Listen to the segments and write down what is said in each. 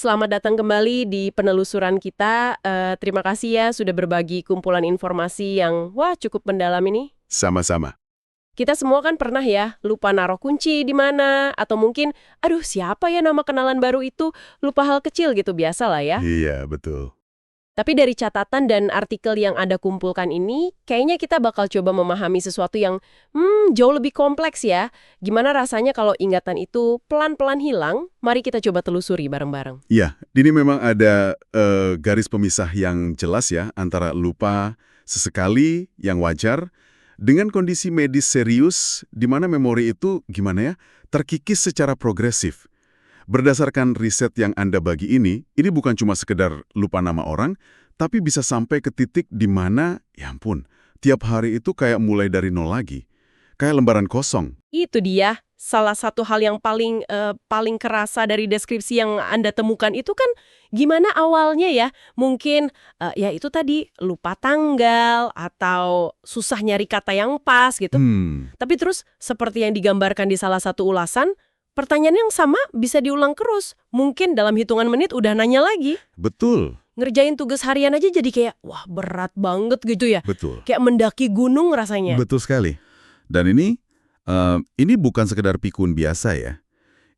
Selamat datang kembali di penelusuran kita. Terima kasih ya sudah berbagi kumpulan informasi yang cukup mendalam ini. Sama-sama. Kita semua kan pernah ya lupa naruh kunci di mana atau mungkin aduh siapa ya nama kenalan baru itu, lupa hal kecil gitu biasa lah ya. Iya, betul. Tapi dari catatan dan artikel yang Anda kumpulkan ini, kayaknya kita bakal coba memahami sesuatu yang jauh lebih kompleks ya. Gimana rasanya kalau ingatan itu pelan-pelan hilang? Mari kita coba telusuri bareng-bareng. Iya, ini memang ada garis pemisah yang jelas ya antara lupa sesekali yang wajar dengan kondisi medis serius di mana memori itu gimana ya, terkikis secara progresif. Berdasarkan riset yang Anda bagi ini bukan cuma sekedar lupa nama orang, tapi bisa sampai ke titik di mana, ya ampun, tiap hari itu kayak mulai dari nol lagi. Kayak lembaran kosong. Itu dia, salah satu hal yang paling kerasa dari deskripsi yang Anda temukan itu kan gimana awalnya ya, mungkin ya itu tadi lupa tanggal atau susah nyari kata yang pas gitu. Tapi terus seperti yang digambarkan di salah satu ulasan, pertanyaan yang sama bisa diulang terus. Mungkin dalam hitungan menit udah nanya lagi. Betul, Ngerjain tugas harian aja jadi kayak, wah berat banget gitu ya. betul. Kayak mendaki gunung rasanya. Betul sekali. Dan ini bukan sekedar pikun biasa ya.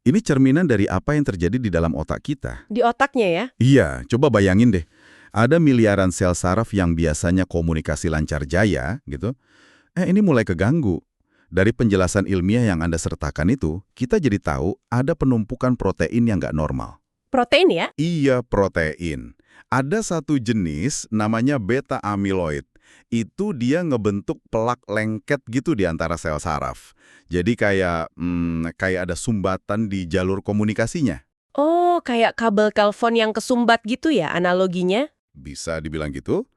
Ini cerminan dari apa yang terjadi di dalam otak kita. Di otaknya ya. Iya, coba bayangin deh. Ada miliaran sel saraf yang biasanya komunikasi lancar jaya, gitu. Ini mulai keganggu. Dari penjelasan ilmiah yang Anda sertakan itu, kita jadi tahu ada penumpukan protein yang nggak normal. Protein ya. Iya, protein. Ada satu jenis namanya beta amyloid. Itu dia ngebentuk pelak lengket gitu di antara sel saraf. Jadi kayak ada sumbatan di jalur komunikasinya. Oh, kayak kabel telepon yang kesumbat gitu ya analoginya? Bisa dibilang gitu.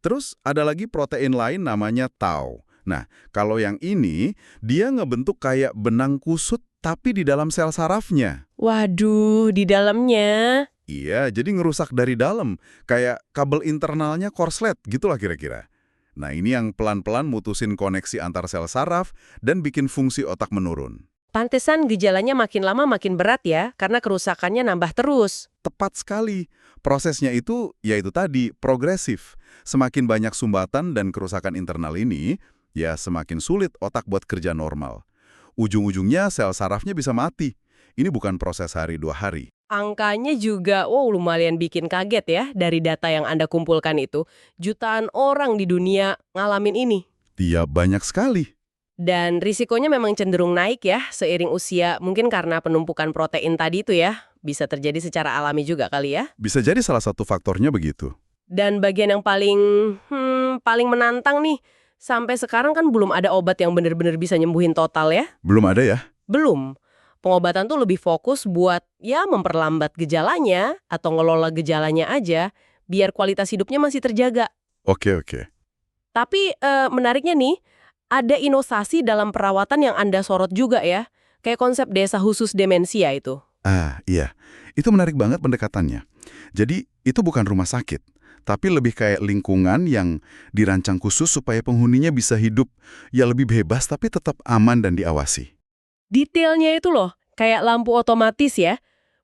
Terus ada lagi protein lain namanya tau. Nah, kalau yang ini, dia ngebentuk kayak benang kusut tapi di dalam sel sarafnya. Waduh, di dalamnya. Iya, jadi ngerusak dari dalam. Kayak kabel internalnya korslet, gitulah kira-kira. Nah, ini yang pelan-pelan mutusin koneksi antar sel saraf dan bikin fungsi otak menurun. Pantesan gejalanya makin lama makin berat ya, karena kerusakannya nambah terus. Tepat sekali. Prosesnya itu, yaitu tadi, progresif. Semakin banyak sumbatan dan kerusakan internal ini, ya semakin sulit otak buat kerja normal. Ujung-ujungnya sel sarafnya bisa mati. Ini bukan proses hari 2 hari. Angkanya juga, lumayan bikin kaget ya dari data yang Anda kumpulkan itu. Jutaan orang di dunia ngalamin ini. Dia banyak sekali. Dan risikonya memang cenderung naik ya seiring usia, mungkin karena penumpukan protein tadi itu ya. Bisa terjadi secara alami juga kali ya. Bisa jadi salah satu faktornya begitu. Dan bagian yang paling menantang nih, sampai sekarang kan belum ada obat yang benar-benar bisa nyembuhin total ya. Belum ada ya? Belum. Pengobatan tuh lebih fokus buat ya memperlambat gejalanya atau ngelola gejalanya aja, biar kualitas hidupnya masih terjaga. Oke. Tapi menariknya nih, ada inovasi dalam perawatan yang Anda sorot juga ya, kayak konsep desa khusus demensia itu. Iya. Itu menarik banget pendekatannya. Jadi, itu bukan rumah sakit, tapi lebih kayak lingkungan yang dirancang khusus supaya penghuninya bisa hidup ya lebih bebas tapi tetap aman dan diawasi. Detailnya itu loh, kayak lampu otomatis ya,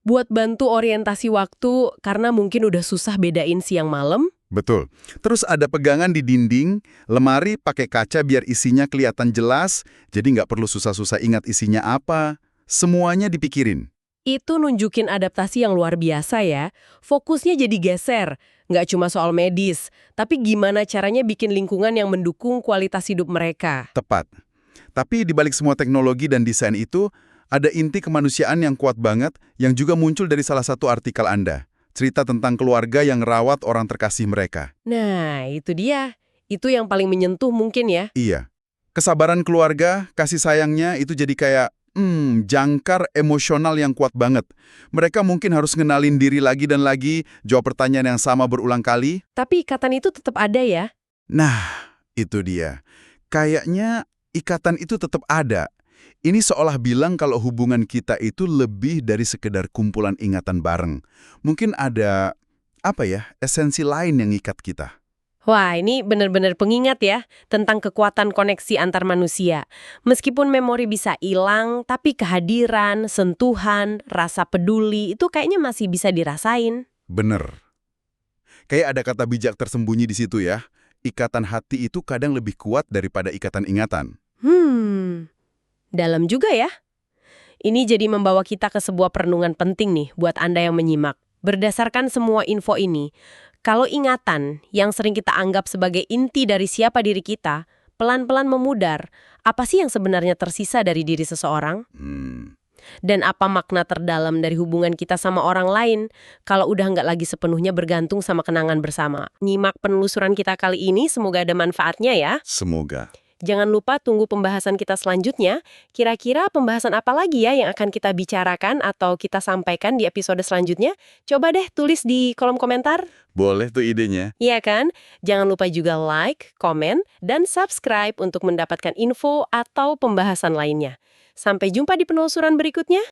buat bantu orientasi waktu karena mungkin udah susah bedain siang malam. Betul. Terus ada pegangan di dinding, lemari pakai kaca biar isinya kelihatan jelas, jadi nggak perlu susah-susah ingat isinya apa. Semuanya dipikirin. Itu nunjukin adaptasi yang luar biasa ya. Fokusnya jadi geser, nggak cuma soal medis, tapi gimana caranya bikin lingkungan yang mendukung kualitas hidup mereka. Tepat. Tapi di balik semua teknologi dan desain itu, ada inti kemanusiaan yang kuat banget yang juga muncul dari salah satu artikel Anda. Cerita tentang keluarga yang rawat orang terkasih mereka. Nah, itu dia. Itu yang paling menyentuh mungkin ya. Iya. Kesabaran keluarga, kasih sayangnya itu jadi kayak jangkar emosional yang kuat banget. Mereka mungkin harus ngenalin diri lagi dan lagi, jawab pertanyaan yang sama berulang kali. Tapi ikatan itu tetap ada ya. Nah, itu dia. Kayaknya ikatan itu tetap ada. Ini seolah bilang kalau hubungan kita itu lebih dari sekedar kumpulan ingatan bareng. Mungkin ada, esensi lain yang ikat kita. Wah, ini benar-benar pengingat ya tentang kekuatan koneksi antar manusia. Meskipun memori bisa hilang, tapi kehadiran, sentuhan, rasa peduli itu kayaknya masih bisa dirasain. Bener. Kayak ada kata bijak tersembunyi di situ ya. Ikatan hati itu kadang lebih kuat daripada ikatan ingatan. Dalam juga ya. Ini jadi membawa kita ke sebuah perenungan penting nih buat Anda yang menyimak. Berdasarkan semua info ini, kalau ingatan yang sering kita anggap sebagai inti dari siapa diri kita, pelan-pelan memudar, apa sih yang sebenarnya tersisa dari diri seseorang? Dan apa makna terdalam dari hubungan kita sama orang lain kalau udah nggak lagi sepenuhnya bergantung sama kenangan bersama? Nyimak penelusuran kita kali ini, semoga ada manfaatnya ya. Semoga. Jangan lupa tunggu pembahasan kita selanjutnya. Kira-kira pembahasan apa lagi ya yang akan kita bicarakan atau kita sampaikan di episode selanjutnya? Coba deh tulis di kolom komentar. Boleh tuh idenya. Iya kan? Jangan lupa juga like, komen, dan subscribe untuk mendapatkan info atau pembahasan lainnya. Sampai jumpa di penelusuran berikutnya.